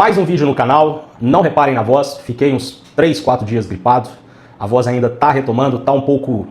Mais um vídeo no canal, não reparem na voz, fiquei uns 3, 4 dias gripado, a voz ainda tá retomando, tá um pouco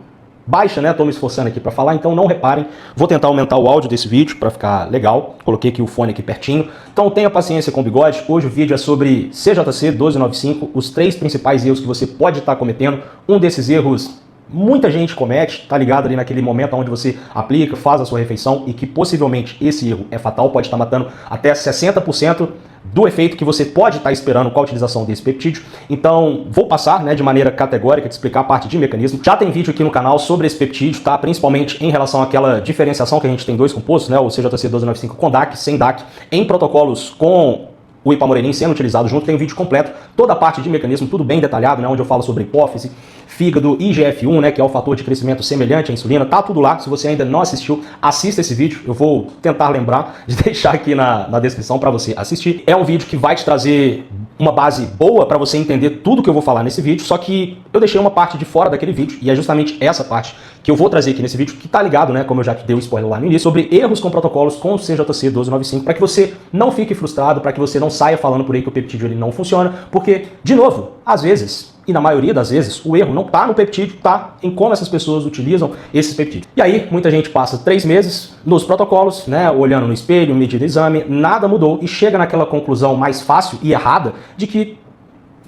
baixa, né? Tô me esforçando aqui para falar, então não reparem. Vou tentar aumentar o áudio desse vídeo para ficar legal, coloquei aqui o fone aqui pertinho, então tenha paciência com o bigode. Hoje o vídeo é sobre CJC 1295, os 3 principais erros que você pode estar cometendo. Um desses erros muita gente comete, tá ligado ali naquele momento onde você aplica, faz a sua refeição e que possivelmente esse erro é fatal, pode estar matando até 60% do efeito que você pode estar esperando com a utilização desse peptídeo. Então, vou passar, né, de maneira categórica, de explicar a parte de mecanismo. Já tem vídeo aqui no canal sobre esse peptídeo, tá? Principalmente em relação àquela diferenciação que a gente tem dois compostos, né, o CJC 1295 com DAC, sem DAC, em protocolos com o ipamorenin sendo utilizado junto, tem um vídeo completo, toda a parte de mecanismo, tudo bem detalhado, né, onde eu falo sobre hipófise, fígado, IGF-1, né, que é o fator de crescimento semelhante à insulina, tá tudo lá. Se você ainda não assistiu, assista esse vídeo, eu vou tentar lembrar de deixar aqui na descrição para você assistir. É um vídeo que vai te trazer uma base boa para você entender tudo que eu vou falar nesse vídeo, só que eu deixei uma parte de fora daquele vídeo, e é justamente essa parte que eu vou trazer aqui nesse vídeo, que tá ligado, né, como eu já te dei o spoiler lá no início, sobre erros com protocolos com o CJC 1295, para que você não fique frustrado, para que você não saia falando por aí que o peptídeo ele não funciona, porque, de novo, às vezes, e na maioria das vezes, o erro não tá no peptídeo, tá em como essas pessoas utilizam esses peptídeos. E aí, muita gente passa 3 meses nos protocolos, né, olhando no espelho, medindo exame, nada mudou e chega naquela conclusão mais fácil e errada de que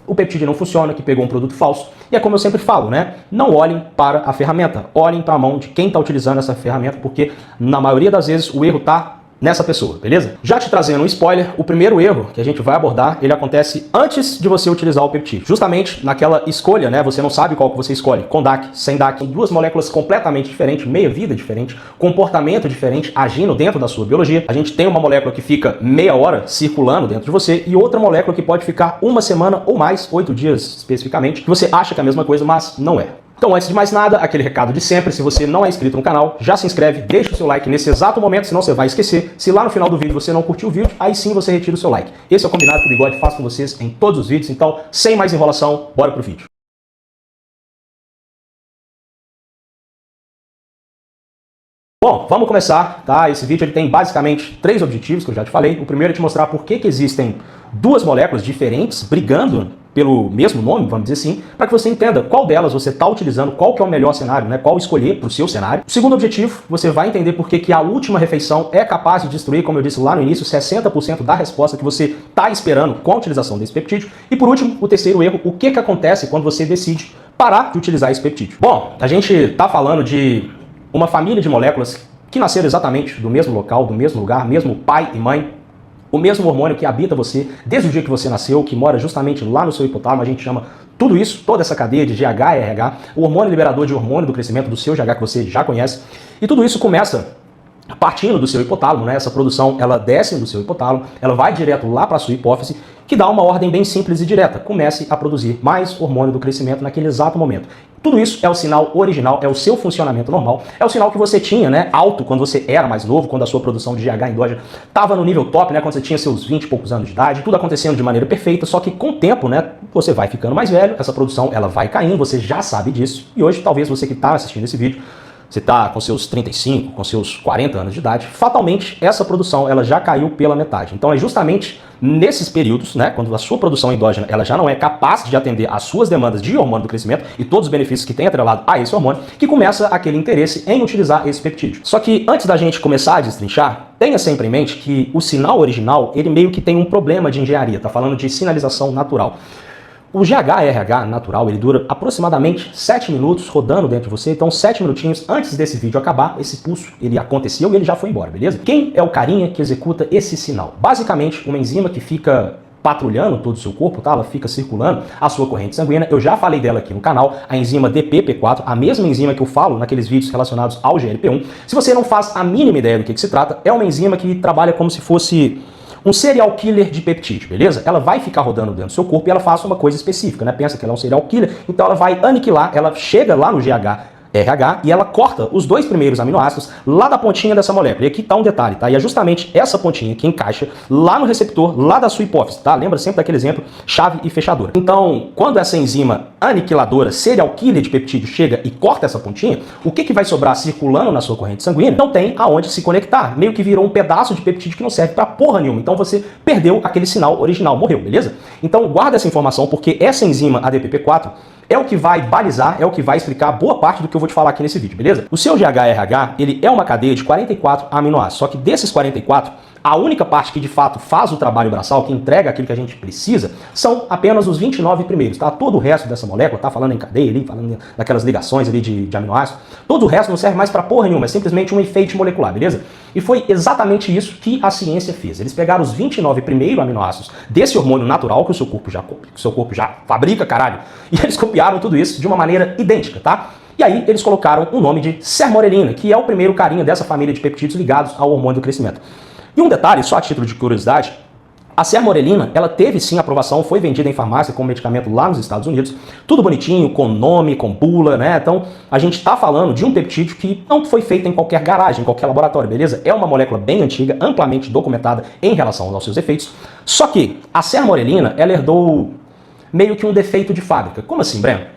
o peptídeo não funciona, que pegou um produto falso. E é como eu sempre falo, né? Não olhem para a ferramenta, olhem para a mão de quem está utilizando essa ferramenta, porque na maioria das vezes o erro está nessa pessoa, beleza? Já te trazendo um spoiler, o primeiro erro que a gente vai abordar, ele acontece antes de você utilizar o peptídeo. Justamente naquela escolha, né? Você não sabe qual que você escolhe, com DAC, sem DAC. São duas moléculas completamente diferentes, meia vida diferente, comportamento diferente, agindo dentro da sua biologia. A gente tem uma molécula que fica meia hora circulando dentro de você e outra molécula que pode ficar uma semana ou mais, 8 dias especificamente, que você acha que é a mesma coisa, mas não é. Então, antes de mais nada, aquele recado de sempre, se você não é inscrito no canal, já se inscreve, deixa o seu like nesse exato momento, senão você vai esquecer. Se lá no final do vídeo você não curtiu o vídeo, aí sim você retira o seu like. Esse é o combinado que o Bigode faz com vocês em todos os vídeos, então, sem mais enrolação, bora pro vídeo. Bom, vamos começar, tá? Esse vídeo ele tem basicamente 3 objetivos que eu já te falei. O primeiro é te mostrar por que existem duas moléculas diferentes brigando pelo mesmo nome, vamos dizer assim, para que você entenda qual delas você está utilizando, qual que é o melhor cenário, né? Qual escolher para o seu cenário. O segundo objetivo, você vai entender por que a última refeição é capaz de destruir, como eu disse lá no início, 60% da resposta que você está esperando com a utilização desse peptídeo. E por último, o terceiro erro, o que acontece quando você decide parar de utilizar esse peptídeo. Bom, a gente está falando de uma família de moléculas que nasceram exatamente do mesmo local, do mesmo lugar, mesmo pai e mãe, o mesmo hormônio que habita você desde o dia que você nasceu, que mora justamente lá no seu hipotálamo. A gente chama tudo isso, toda essa cadeia de GH e RH, o hormônio liberador de hormônio do crescimento do seu GH que você já conhece. E tudo isso começa partindo do seu hipotálamo, né? Essa produção, ela desce do seu hipotálamo, ela vai direto lá para a sua hipófise, que dá uma ordem bem simples e direta. Comece a produzir mais hormônio do crescimento naquele exato momento. Tudo isso é o sinal original, é o seu funcionamento normal, é o sinal que você tinha, né, alto quando você era mais novo, quando a sua produção de GH endógena estava no nível top, né, quando você tinha seus 20 e poucos anos de idade, tudo acontecendo de maneira perfeita, só que com o tempo, né, você vai ficando mais velho, essa produção ela vai caindo, você já sabe disso, e hoje talvez você que está assistindo esse vídeo, você está com seus 35, com seus 40 anos de idade, fatalmente essa produção ela já caiu pela metade. Então é justamente nesses períodos, né, quando a sua produção endógena ela já não é capaz de atender às suas demandas de hormônio do crescimento e todos os benefícios que tem atrelado a esse hormônio, que começa aquele interesse em utilizar esse peptídeo. Só que antes da gente começar a destrinchar, tenha sempre em mente que o sinal original, ele meio que tem um problema de engenharia, tá falando de sinalização natural. O GH-RH natural, ele dura aproximadamente 7 minutos rodando dentro de você, então 7 minutinhos antes desse vídeo acabar, esse pulso, ele aconteceu e ele já foi embora, beleza? Quem é o carinha que executa esse sinal? Basicamente, uma enzima que fica patrulhando todo o seu corpo, tá? Ela fica circulando a sua corrente sanguínea, eu já falei dela aqui no canal, a enzima DPP4, a mesma enzima que eu falo naqueles vídeos relacionados ao GLP-1. Se você não faz a mínima ideia do que se trata, é uma enzima que trabalha como se fosse um serial killer de peptídeo, beleza? Ela vai ficar rodando dentro do seu corpo e ela faz uma coisa específica, né? Pensa que ela é um serial killer, então ela vai aniquilar, ela chega lá no GH-RH e ela corta os 2 primeiros aminoácidos lá da pontinha dessa molécula. E aqui tá um detalhe, tá? E é justamente essa pontinha que encaixa lá no receptor, lá da sua hipófise, tá? Lembra sempre daquele exemplo chave e fechadura. Então, quando essa enzima aniquiladora, serial killer de peptídeo chega e corta essa pontinha, o que vai sobrar circulando na sua corrente sanguínea? Não tem aonde se conectar. Meio que virou um pedaço de peptídeo que não serve pra porra nenhuma. Então você perdeu aquele sinal original, morreu, beleza? Então guarda essa informação, porque essa enzima ADPP4 é o que vai balizar, é o que vai explicar boa parte do que eu vou te falar aqui nesse vídeo, beleza? O seu GHRH, ele é uma cadeia de 44 aminoácidos, só que desses 44, a única parte que de fato faz o trabalho braçal, que entrega aquilo que a gente precisa, são apenas os 29 primeiros, tá? Todo o resto dessa molécula, tá falando em cadeia ali, falando naquelas ligações ali de aminoácidos, todo o resto não serve mais pra porra nenhuma, é simplesmente um efeito molecular, beleza? E foi exatamente isso que a ciência fez. Eles pegaram os 29 primeiros aminoácidos desse hormônio natural que o seu corpo já fabrica, caralho, e eles copiaram tudo isso de uma maneira idêntica, tá? E aí eles colocaram o nome de sermorelina, que é o primeiro carinha dessa família de peptídeos ligados ao hormônio do crescimento. E um detalhe, só a título de curiosidade, a sermorelina, ela teve sim aprovação, foi vendida em farmácia como medicamento lá nos Estados Unidos, tudo bonitinho, com nome, com bula, né? Então a gente está falando de um peptídeo que não foi feito em qualquer garagem, em qualquer laboratório, beleza? É uma molécula bem antiga, amplamente documentada em relação aos seus efeitos, só que a sermorelina, ela herdou meio que um defeito de fábrica. Como assim, Breno?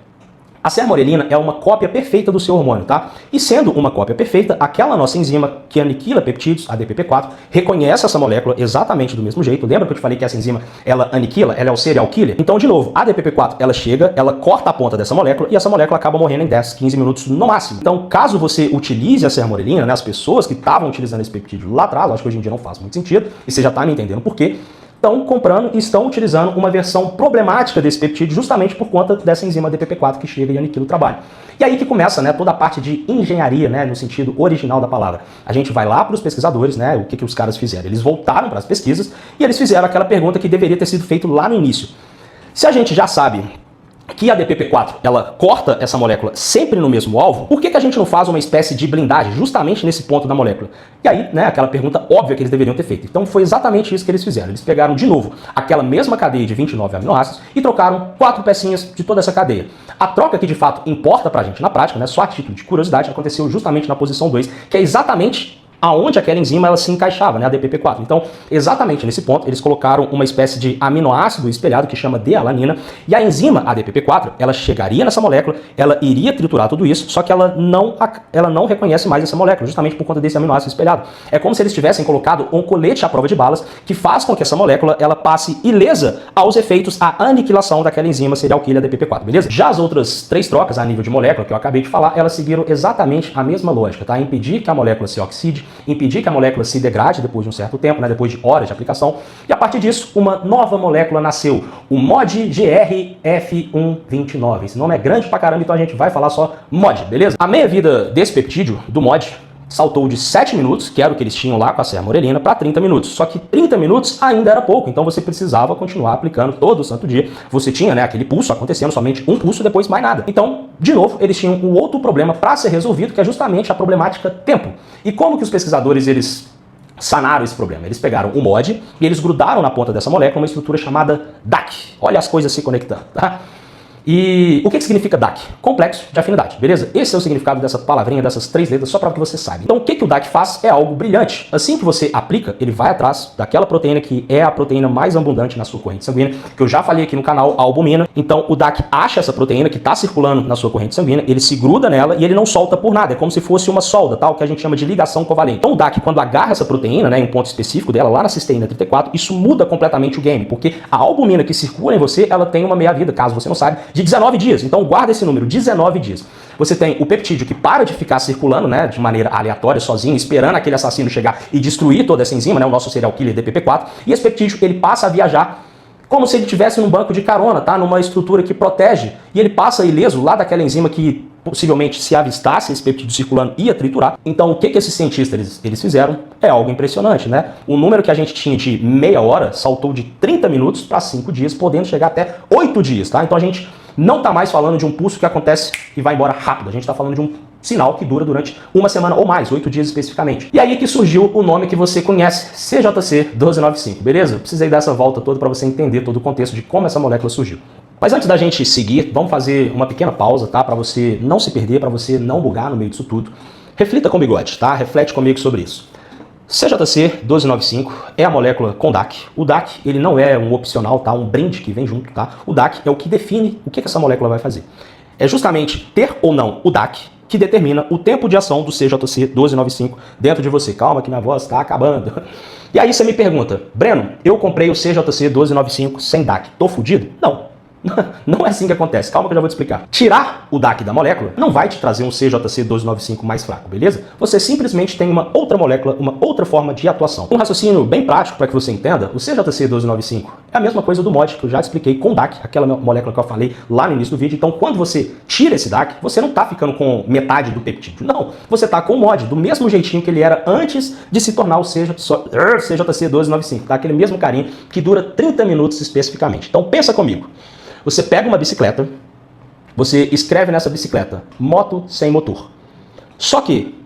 A sermorelina é uma cópia perfeita do seu hormônio, tá? E sendo uma cópia perfeita, aquela nossa enzima que aniquila peptídeos, a ADPP4, reconhece essa molécula exatamente do mesmo jeito. Lembra que eu te falei que essa enzima, ela aniquila, ela é o serial killer? Então, de novo, a ADPP4, ela chega, ela corta a ponta dessa molécula e essa molécula acaba morrendo em 10, 15 minutos no máximo. Então, caso você utilize a sermorelina, né, as pessoas que estavam utilizando esse peptídeo lá atrás, acho que hoje em dia não faz muito sentido, e você já tá me entendendo por quê, estão comprando e estão utilizando uma versão problemática desse peptídeo justamente por conta dessa enzima DPP4 que chega e aniquila o trabalho. E aí que começa, né, toda a parte de engenharia, né, no sentido original da palavra. A gente vai lá para os pesquisadores, né, o que os caras fizeram? Eles voltaram para as pesquisas e eles fizeram aquela pergunta que deveria ter sido feita lá no início. Se a gente já sabe que a DPP4, ela corta essa molécula sempre no mesmo alvo, por que a gente não faz uma espécie de blindagem justamente nesse ponto da molécula? E aí, né, aquela pergunta óbvia que eles deveriam ter feito. Então foi exatamente isso que eles fizeram. Eles pegaram de novo aquela mesma cadeia de 29 aminoácidos e trocaram 4 pecinhas de toda essa cadeia. A troca que de fato importa pra gente na prática, né, só a título de curiosidade, aconteceu justamente na posição 2, que é exatamente aonde aquela enzima ela se encaixava, né, a DPP4. Então, exatamente nesse ponto, eles colocaram uma espécie de aminoácido espelhado que chama D-alanina, e a enzima ADPP4, ela chegaria nessa molécula, ela iria triturar tudo isso, só que ela não reconhece mais essa molécula, justamente por conta desse aminoácido espelhado. É como se eles tivessem colocado um colete à prova de balas que faz com que essa molécula ela passe ilesa aos efeitos a aniquilação daquela enzima serial killer DPP4, beleza? Já as outras 3 trocas a nível de molécula que eu acabei de falar, elas seguiram exatamente a mesma lógica, tá? Impedir que a molécula se oxide, impedir que a molécula se degrade depois de um certo tempo, né, depois de horas de aplicação, e a partir disso, uma nova molécula nasceu, o MOD-GRF129. Esse nome é grande pra caramba, então a gente vai falar só MOD, beleza? A meia-vida desse peptídeo, do MOD, saltou de 7 minutos, que era o que eles tinham lá com a sermorelina, para 30 minutos. Só que 30 minutos ainda era pouco, então você precisava continuar aplicando todo santo dia. Você tinha, né, aquele pulso acontecendo, somente um pulso, depois mais nada. Então, de novo, eles tinham um outro problema para ser resolvido, que é justamente a problemática tempo. E como que os pesquisadores, eles sanaram esse problema? Eles pegaram o MOD e eles grudaram na ponta dessa molécula uma estrutura chamada DAC. Olha as coisas se conectando, tá? E o que significa DAC? Complexo de afinidade, beleza? Esse é o significado dessa palavrinha, dessas 3 letras, só para que você saiba. Então o que o DAC faz é algo brilhante. Assim que você aplica, ele vai atrás daquela proteína que é a proteína mais abundante na sua corrente sanguínea, que eu já falei aqui no canal, a albumina. Então o DAC acha essa proteína que está circulando na sua corrente sanguínea, ele se gruda nela e ele não solta por nada. É como se fosse uma solda, tal, que a gente chama de ligação covalente. Então o DAC, quando agarra essa proteína, né, em um ponto específico dela, lá na cisteína 34, isso muda completamente o game, porque a albumina que circula em você, ela tem uma meia-vida, caso você não saiba, de 19 dias. Então guarda esse número, 19 dias. Você tem o peptídeo que para de ficar circulando, né, de maneira aleatória, sozinho, esperando aquele assassino chegar e destruir toda essa enzima, né, o nosso serial killer DPP4, e esse peptídeo ele passa a viajar como se ele estivesse num banco de carona, tá, numa estrutura que protege, e ele passa ileso lá daquela enzima que possivelmente se avistasse esse peptídeo circulando ia triturar. Então o que esses cientistas eles fizeram é algo impressionante, né? O número que a gente tinha de meia hora saltou de 30 minutos para 5 dias, podendo chegar até 8 dias, tá? Então a gente não está mais falando de um pulso que acontece e vai embora rápido. A gente está falando de um sinal que dura durante uma semana ou mais, 8 dias especificamente. E aí que surgiu o nome que você conhece, CJC 1295, beleza? Precisei dar essa volta toda para você entender todo o contexto de como essa molécula surgiu. Mas antes da gente seguir, vamos fazer uma pequena pausa, tá? Para você não se perder, para você não bugar no meio disso tudo. Reflita com o bigode, tá? Reflete comigo sobre isso. CJC 1295 é a molécula com DAC. O DAC ele não é um opcional, tá? Um brinde que vem junto, tá? O DAC é o que define o que essa molécula vai fazer. É justamente ter ou não o DAC que determina o tempo de ação do CJC 1295 dentro de você. Calma que minha voz está acabando. E aí você me pergunta, Breno, eu comprei o CJC 1295 sem DAC, tô fudido? Não. Não é assim que acontece, calma que eu já vou te explicar. Tirar o DAC da molécula não vai te trazer um CJC 1295 mais fraco, beleza? Você simplesmente tem uma outra molécula, uma outra forma de atuação. Um raciocínio bem prático para que você entenda, o CJC 1295 é a mesma coisa do mod que eu já expliquei com DAC, aquela molécula que eu falei lá no início do vídeo. Então quando você tira esse DAC, você não está ficando com metade do peptídeo, não. Você está com o mod, do mesmo jeitinho que ele era antes de se tornar o CJC 1295, tá? Aquele mesmo carinho que dura 30 minutos especificamente. Então pensa comigo. Você pega uma bicicleta, você escreve nessa bicicleta, moto sem motor. Só que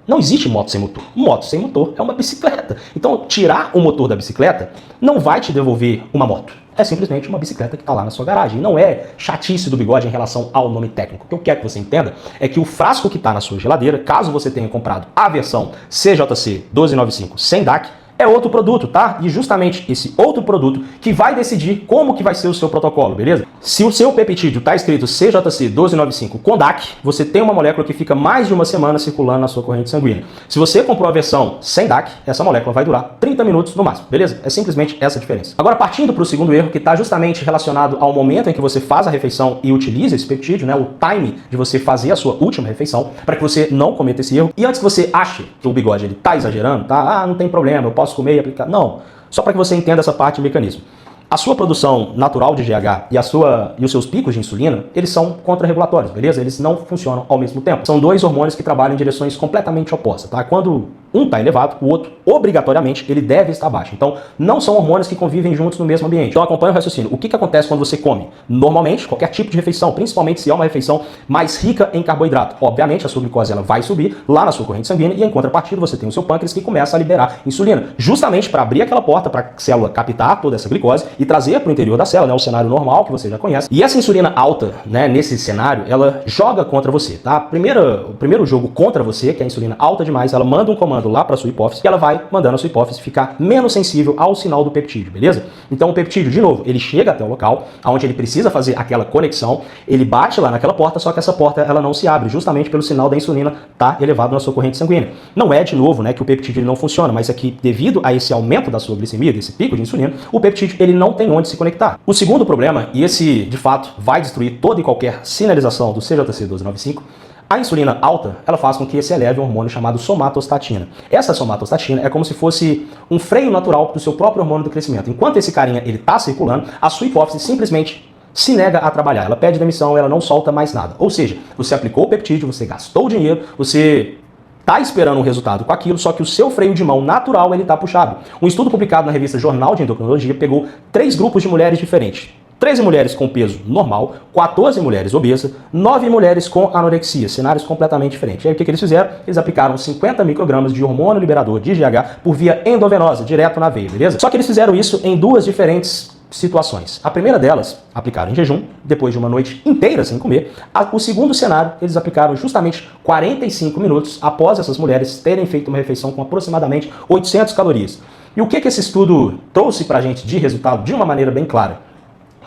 não existe moto sem motor. Moto sem motor é uma bicicleta. Então, tirar o motor da bicicleta não vai te devolver uma moto. É simplesmente uma bicicleta que está lá na sua garagem. Não é chatice do bigode em relação ao nome técnico. O que eu quero que você entenda é que o frasco que está na sua geladeira, caso você tenha comprado a versão CJC 1295 sem DAC, é outro produto, tá? E justamente esse outro produto que vai decidir como que vai ser o seu protocolo, beleza? Se o seu peptídeo está escrito CJC 1295 com DAC, você tem uma molécula que fica mais de uma semana circulando na sua corrente sanguínea. Se você comprou a versão sem DAC, essa molécula vai durar 30 minutos no máximo, beleza? É simplesmente essa a diferença. Agora, partindo para o segundo erro, que está justamente relacionado ao momento em que você faz a refeição e utiliza esse peptídeo, né? O time de você fazer a sua última refeição, para que você não cometa esse erro. E antes que você ache que o bigode ele tá exagerando, tá? Ah, não tem problema, eu posso comer e aplicar. Não, só para que você entenda essa parte do mecanismo. A sua produção natural de GH e os seus picos de insulina, eles são contrarregulatórios, beleza? Eles não funcionam ao mesmo tempo. São dois hormônios que trabalham em direções completamente opostas, tá? Quando um está elevado, o outro, obrigatoriamente, ele deve estar baixo. Então, não são hormônios que convivem juntos no mesmo ambiente. Então, acompanha o raciocínio. O que acontece quando você come? Normalmente, qualquer tipo de refeição, principalmente se é uma refeição mais rica em carboidrato. Obviamente, a sua glicose ela vai subir lá na sua corrente sanguínea e, em contrapartida, você tem o seu pâncreas que começa a liberar insulina, justamente para abrir aquela porta para a célula captar toda essa glicose e trazer para o interior da célula, né, o cenário normal que você já conhece. E essa insulina alta, né, nesse cenário, ela joga contra você, tá? O primeiro jogo contra você, que é a insulina alta demais, ela manda um comando lá para sua hipófise e ela vai mandando a sua hipófise ficar menos sensível ao sinal do peptídeo, beleza? Então o peptídeo, de novo, ele chega até o local onde ele precisa fazer aquela conexão, ele bate lá naquela porta, só que essa porta ela não se abre, justamente pelo sinal da insulina tá elevado na sua corrente sanguínea. Não é, de novo, né, que o peptídeo ele não funciona, mas é que devido a esse aumento da sua glicemia, desse pico de insulina, o peptídeo ele não tem onde se conectar. O segundo problema, e esse de fato vai destruir toda e qualquer sinalização do CJC 1295, a insulina alta, ela faz com que se eleve um hormônio chamado somatostatina. Essa somatostatina é como se fosse um freio natural do seu próprio hormônio do crescimento. Enquanto esse carinha ele está circulando, a sua hipófise simplesmente se nega a trabalhar. Ela pede demissão, ela não solta mais nada. Ou seja, você aplicou o peptídeo, você gastou o dinheiro, você está esperando um resultado com aquilo, só que o seu freio de mão natural ele está puxado. Um estudo publicado na revista Jornal de Endocrinologia pegou 3 grupos de mulheres diferentes. 13 mulheres com peso normal, 14 mulheres obesas, 9 mulheres com anorexia, cenários completamente diferentes. E aí o que eles fizeram? Eles aplicaram 50 microgramas de hormônio liberador de GH por via endovenosa, direto na veia, beleza? Só que eles fizeram isso em 2 diferentes situações. A primeira delas, aplicaram em jejum, depois de uma noite inteira sem comer. O segundo cenário, eles aplicaram justamente 45 minutos após essas mulheres terem feito uma refeição com aproximadamente 800 calorias. E o que esse estudo trouxe pra gente de resultado de uma maneira bem clara?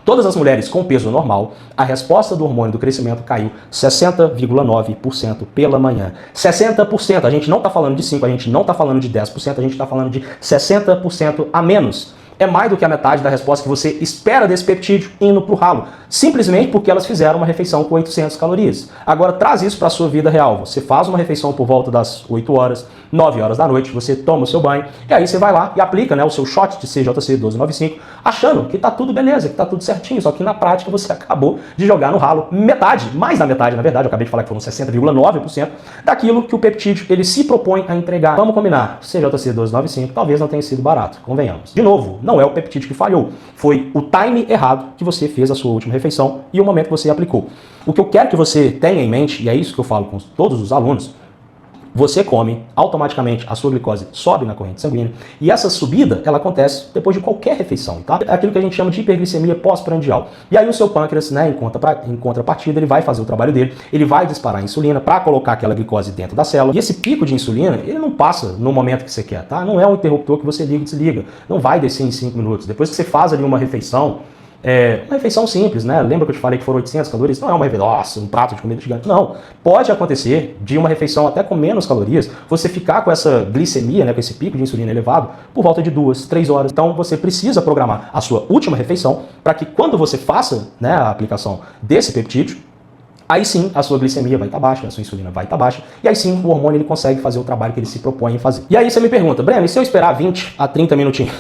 Todas as mulheres com peso normal, a resposta do hormônio do crescimento caiu 60,9% pela manhã. 60%, a gente não está falando de 5%, a gente não está falando de 10%, a gente está falando de 60% a menos. É mais do que a metade da resposta que você espera desse peptídeo indo para o ralo, simplesmente porque elas fizeram uma refeição com 800 calorias. Agora traz isso para a sua vida real. Você faz uma refeição por volta das 8 horas, 9 horas da noite, você toma o seu banho, e aí você vai lá e aplica, né, o seu shot de CJC 1295, achando que tá tudo beleza, que tá tudo certinho, só que na prática você acabou de jogar no ralo metade, mais da metade, na verdade, eu acabei de falar que foram 60,9% daquilo que o peptídeo ele se propõe a entregar. Vamos combinar, CJC 1295 talvez não tenha sido barato, convenhamos. De novo, não é o peptídeo que falhou, foi o time errado que você fez a sua última refeição e o momento que você aplicou. O que eu quero que você tenha em mente, e é isso que eu falo com todos os alunos, você come, automaticamente a sua glicose sobe na corrente sanguínea, e essa subida, ela acontece depois de qualquer refeição, tá? É aquilo que a gente chama de hiperglicemia pós-prandial. E aí o seu pâncreas, né, em contrapartida, ele vai fazer o trabalho dele, ele vai disparar a insulina para colocar aquela glicose dentro da célula, e esse pico de insulina, ele não passa no momento que você quer, tá? Não é um interruptor que você liga e desliga, não vai descer em 5 minutos. Depois que você faz ali uma refeição simples, né? Lembra que eu te falei que foram 800 calorias? Não é uma refeição, nossa, um prato de comida gigante. Não. Pode acontecer de uma refeição até com menos calorias, você ficar com essa glicemia, né, com esse pico de insulina elevado, por volta de 2, 3 horas. Então você precisa programar a sua última refeição para que quando você faça, né, a aplicação desse peptídeo, aí sim a sua glicemia vai estar baixa, a sua insulina vai estar baixa, e aí sim o hormônio ele consegue fazer o trabalho que ele se propõe em fazer. E aí você me pergunta, Breno, e se eu esperar 20 a 30 minutinhos?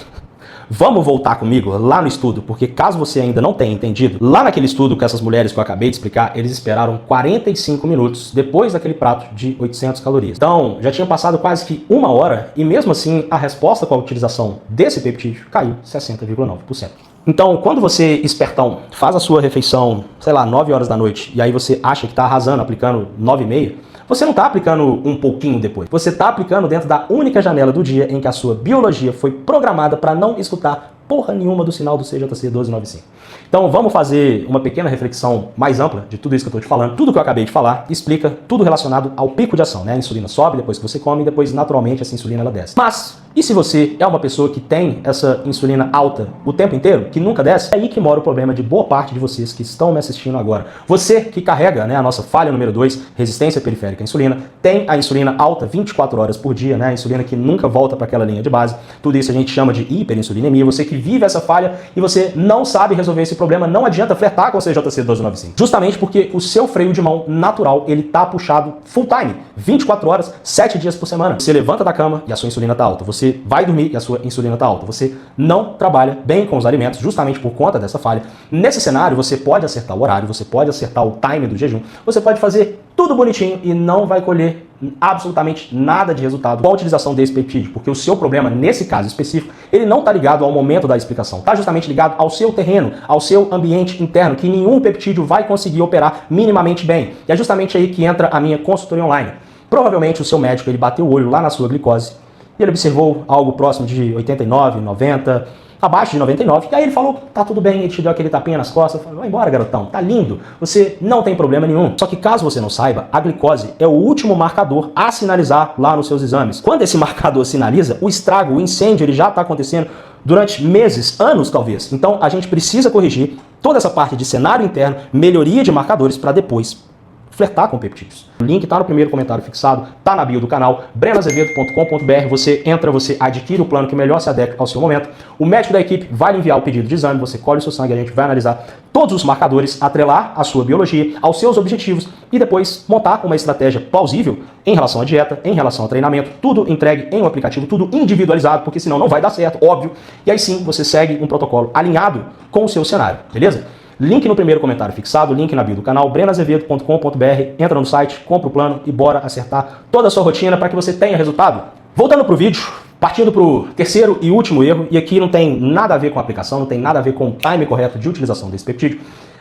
Vamos voltar comigo lá no estudo, porque caso você ainda não tenha entendido, lá naquele estudo com essas mulheres que eu acabei de explicar, eles esperaram 45 minutos depois daquele prato de 800 calorias. Então, já tinha passado quase que 1 hora e mesmo assim a resposta com a utilização desse peptídeo caiu 60,9%. Então, quando você, espertão, faz a sua refeição, sei lá, 9 horas da noite, e aí você acha que está arrasando, aplicando 9h30, você não está aplicando um pouquinho depois. Você está aplicando dentro da única janela do dia em que a sua biologia foi programada para não escutar porra nenhuma do sinal do CJC 1295. Então vamos fazer uma pequena reflexão mais ampla de tudo isso que eu estou te falando. Tudo que eu acabei de falar explica tudo relacionado ao pico de ação, né? A insulina sobe depois que você come e depois naturalmente essa insulina ela desce. Mas e se você é uma pessoa que tem essa insulina alta o tempo inteiro, que nunca desce? É aí que mora o problema de boa parte de vocês que estão me assistindo agora. Você que carrega, né, a nossa falha número 2, resistência periférica à insulina, tem a insulina alta 24 horas por dia, né? A insulina que nunca volta para aquela linha de base. Tudo isso a gente chama de hiperinsulinemia. Você que vive essa falha e você não sabe resolver esse problema, não adianta flertar com o CJC 1295. Justamente porque o seu freio de mão natural, ele tá puxado full time, 24 horas, 7 dias por semana. Você levanta da cama e a sua insulina tá alta. Você vai dormir e a sua insulina tá alta. Você não trabalha bem com os alimentos, justamente por conta dessa falha. Nesse cenário, você pode acertar o horário, você pode acertar o time do jejum, você pode fazer tudo bonitinho e não vai colher absolutamente nada de resultado com a utilização desse peptídeo, porque o seu problema, nesse caso específico, ele não está ligado ao momento da explicação, está justamente ligado ao seu terreno, ao seu ambiente interno, que nenhum peptídeo vai conseguir operar minimamente bem. E é justamente aí que entra a minha consultoria online. Provavelmente o seu médico ele bateu o olho lá na sua glicose e ele observou algo próximo de 89, 90, abaixo de 99, e aí ele falou, tá tudo bem, ele te deu aquele tapinha nas costas, falou, vai embora, garotão, tá lindo, você não tem problema nenhum. Só que caso você não saiba, a glicose é o último marcador a sinalizar lá nos seus exames. Quando esse marcador sinaliza, o estrago, o incêndio, ele já está acontecendo durante meses, anos talvez. Então a gente precisa corrigir toda essa parte de cenário interno, melhoria de marcadores para depois flertar com peptídeos. O link está no primeiro comentário fixado, está na bio do canal, brenoazevedo.com.br. Você entra, você adquire o plano que melhor se adequa ao seu momento. O médico da equipe vai lhe enviar o pedido de exame, você colhe o seu sangue, a gente vai analisar todos os marcadores, atrelar a sua biologia, aos seus objetivos e depois montar uma estratégia plausível em relação à dieta, em relação ao treinamento, tudo entregue em um aplicativo, tudo individualizado, porque senão não vai dar certo, óbvio. E aí sim, você segue um protocolo alinhado com o seu cenário, beleza? Link no primeiro comentário fixado, link na bio do canal, brenoazevedo.com.br, entra no site, compra o plano e bora acertar toda a sua rotina para que você tenha resultado. Voltando pro vídeo, partindo pro terceiro e último erro, e aqui não tem nada a ver com a aplicação, não tem nada a ver com o time correto de utilização desse peptídeo.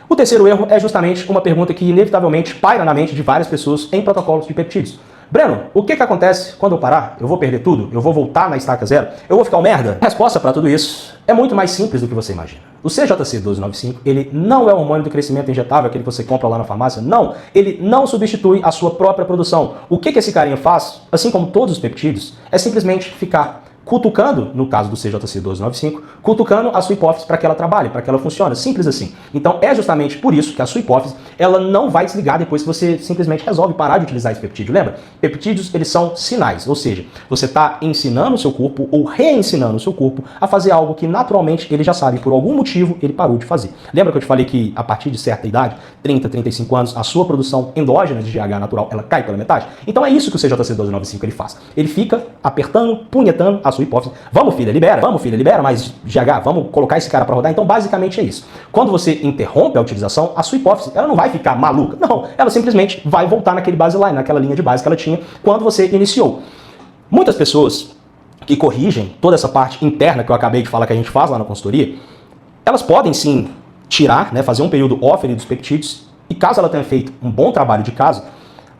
O terceiro erro é justamente uma pergunta que inevitavelmente paira na mente de várias pessoas em protocolos de peptídeos. Breno, o que acontece quando eu parar? Eu vou perder tudo? Eu vou voltar na estaca zero? Eu vou ficar um merda? A resposta para tudo isso é muito mais simples do que você imagina. O CJC 1295, ele não é um hormônio do crescimento injetável, aquele que você compra lá na farmácia. Não, ele não substitui a sua própria produção. O que esse carinha faz, assim como todos os peptídeos, é simplesmente ficar cutucando, no caso do CJC 1295, cutucando a sua hipófise para que ela trabalhe, para que ela funcione, simples assim. Então é justamente por isso que a sua hipófise, ela não vai desligar depois que você simplesmente resolve parar de utilizar esse peptídeo. Lembra? Peptídeos, eles são sinais, ou seja, você está ensinando o seu corpo ou reensinando o seu corpo a fazer algo que naturalmente ele já sabe, por algum motivo ele parou de fazer. Lembra que eu te falei que a partir de certa idade, 30, 35 anos, a sua produção endógena de GH natural, ela cai pela metade? Então é isso que o CJC 1295 ele faz. Ele fica apertando, punhetando a sua hipófise. Vamos, filha, libera mais GH, vamos colocar esse cara para rodar. Então, basicamente é isso. Quando você interrompe a utilização, a sua hipófise, ela não vai ficar maluca. Não, ela simplesmente vai voltar naquele baseline, naquela linha de base que ela tinha quando você iniciou. Muitas pessoas que corrigem toda essa parte interna que eu acabei de falar que a gente faz lá na consultoria, elas podem sim tirar, né, fazer um período off ali dos peptídeos, e caso ela tenha feito um bom trabalho de casa,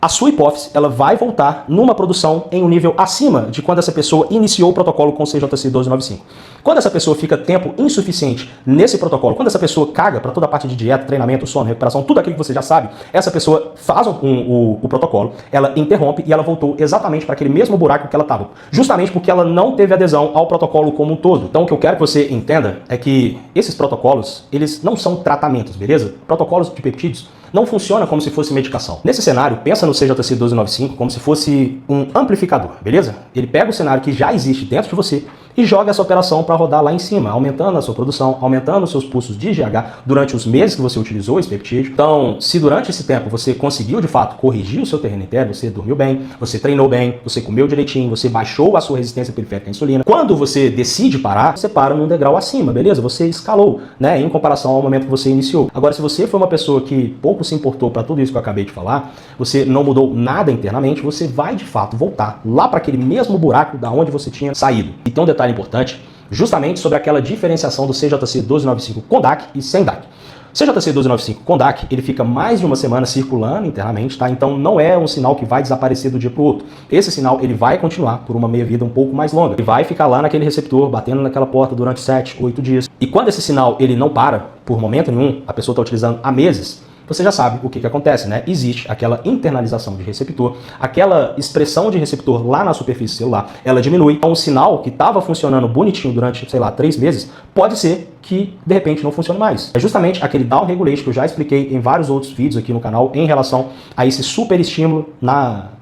a sua hipófise ela vai voltar numa produção em um nível acima de quando essa pessoa iniciou o protocolo com o CJC 1295. Quando essa pessoa fica tempo insuficiente nesse protocolo, quando essa pessoa caga para toda a parte de dieta, treinamento, sono, recuperação, tudo aquilo que você já sabe, essa pessoa faz o protocolo, ela interrompe e ela voltou exatamente para aquele mesmo buraco que ela estava, justamente porque ela não teve adesão ao protocolo como um todo. Então o que eu quero que você entenda é que esses protocolos, eles não são tratamentos, beleza? Protocolos de peptídeos não funciona como se fosse medicação. Nesse cenário, pensa no CJC 1295 como se fosse um amplificador, beleza? Ele pega o cenário que já existe dentro de você e joga essa operação para rodar lá em cima, aumentando a sua produção, aumentando os seus pulsos de GH durante os meses que você utilizou esse peptídeo. Então, se durante esse tempo você conseguiu de fato corrigir o seu terreno interno, você dormiu bem, você treinou bem, você comeu direitinho, você baixou a sua resistência periférica à insulina, quando você decide parar, você para num degrau acima, beleza? Você escalou, né, em comparação ao momento que você iniciou. Agora, se você foi uma pessoa que pouco se importou para tudo isso que eu acabei de falar, você não mudou nada internamente, você vai de fato voltar lá para aquele mesmo buraco da onde você tinha saído. Então, um detalhe importante, justamente sobre aquela diferenciação do CJC 1295 com DAC e sem DAC. CJC 1295 com DAC, ele fica mais de uma semana circulando internamente, tá? Então não é um sinal que vai desaparecer do dia para o outro. Esse sinal ele vai continuar por uma meia-vida um pouco mais longa. Ele vai ficar lá naquele receptor, batendo naquela porta durante 7, 8 dias. E quando esse sinal ele não para, por momento nenhum, a pessoa está utilizando há meses, você já sabe o que acontece, né? Existe aquela internalização de receptor, aquela expressão de receptor lá na superfície celular, ela diminui. Então, um sinal que estava funcionando bonitinho durante, sei lá, 3 meses, pode ser que, de repente, não funcione mais. É justamente aquele down regulation que eu já expliquei em vários outros vídeos aqui no canal em relação a esse super estímulo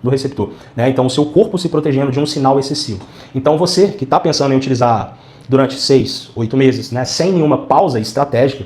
no receptor, né? Então, o seu corpo se protegendo de um sinal excessivo. Então, você que está pensando em utilizar durante 6, 8 meses, né, sem nenhuma pausa estratégica,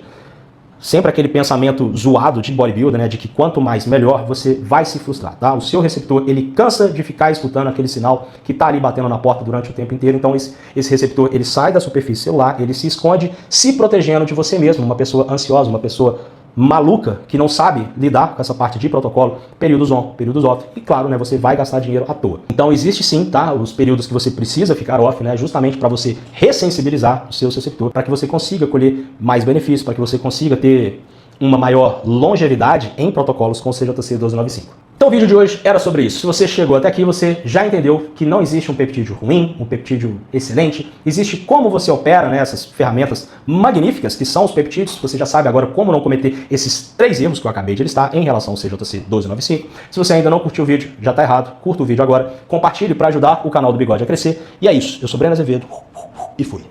sempre aquele pensamento zoado de bodybuilder, né, de que quanto mais melhor, você vai se frustrar, tá? O seu receptor, ele cansa de ficar escutando aquele sinal que tá ali batendo na porta durante o tempo inteiro, então esse receptor, ele sai da superfície celular, ele se esconde, se protegendo de você mesmo, uma pessoa ansiosa, uma pessoa maluca, que não sabe lidar com essa parte de protocolo, períodos on, períodos off, e claro, né, você vai gastar dinheiro à toa. Então existe sim, tá, os períodos que você precisa ficar off, né, justamente para você ressensibilizar o seu receptor, para que você consiga colher mais benefícios, para que você consiga ter uma maior longevidade em protocolos com o CJC 1295. Então o vídeo de hoje era sobre isso. Se você chegou até aqui, você já entendeu que não existe um peptídeo ruim, um peptídeo excelente. Existe como você opera, né, essas ferramentas magníficas que são os peptídeos. Você já sabe agora como não cometer esses 3 erros que eu acabei de listar em relação ao CJC 1295. Se você ainda não curtiu o vídeo, já está errado. Curta o vídeo agora, compartilhe para ajudar o canal do Bigode a crescer. E é isso. Eu sou Breno Azevedo e fui.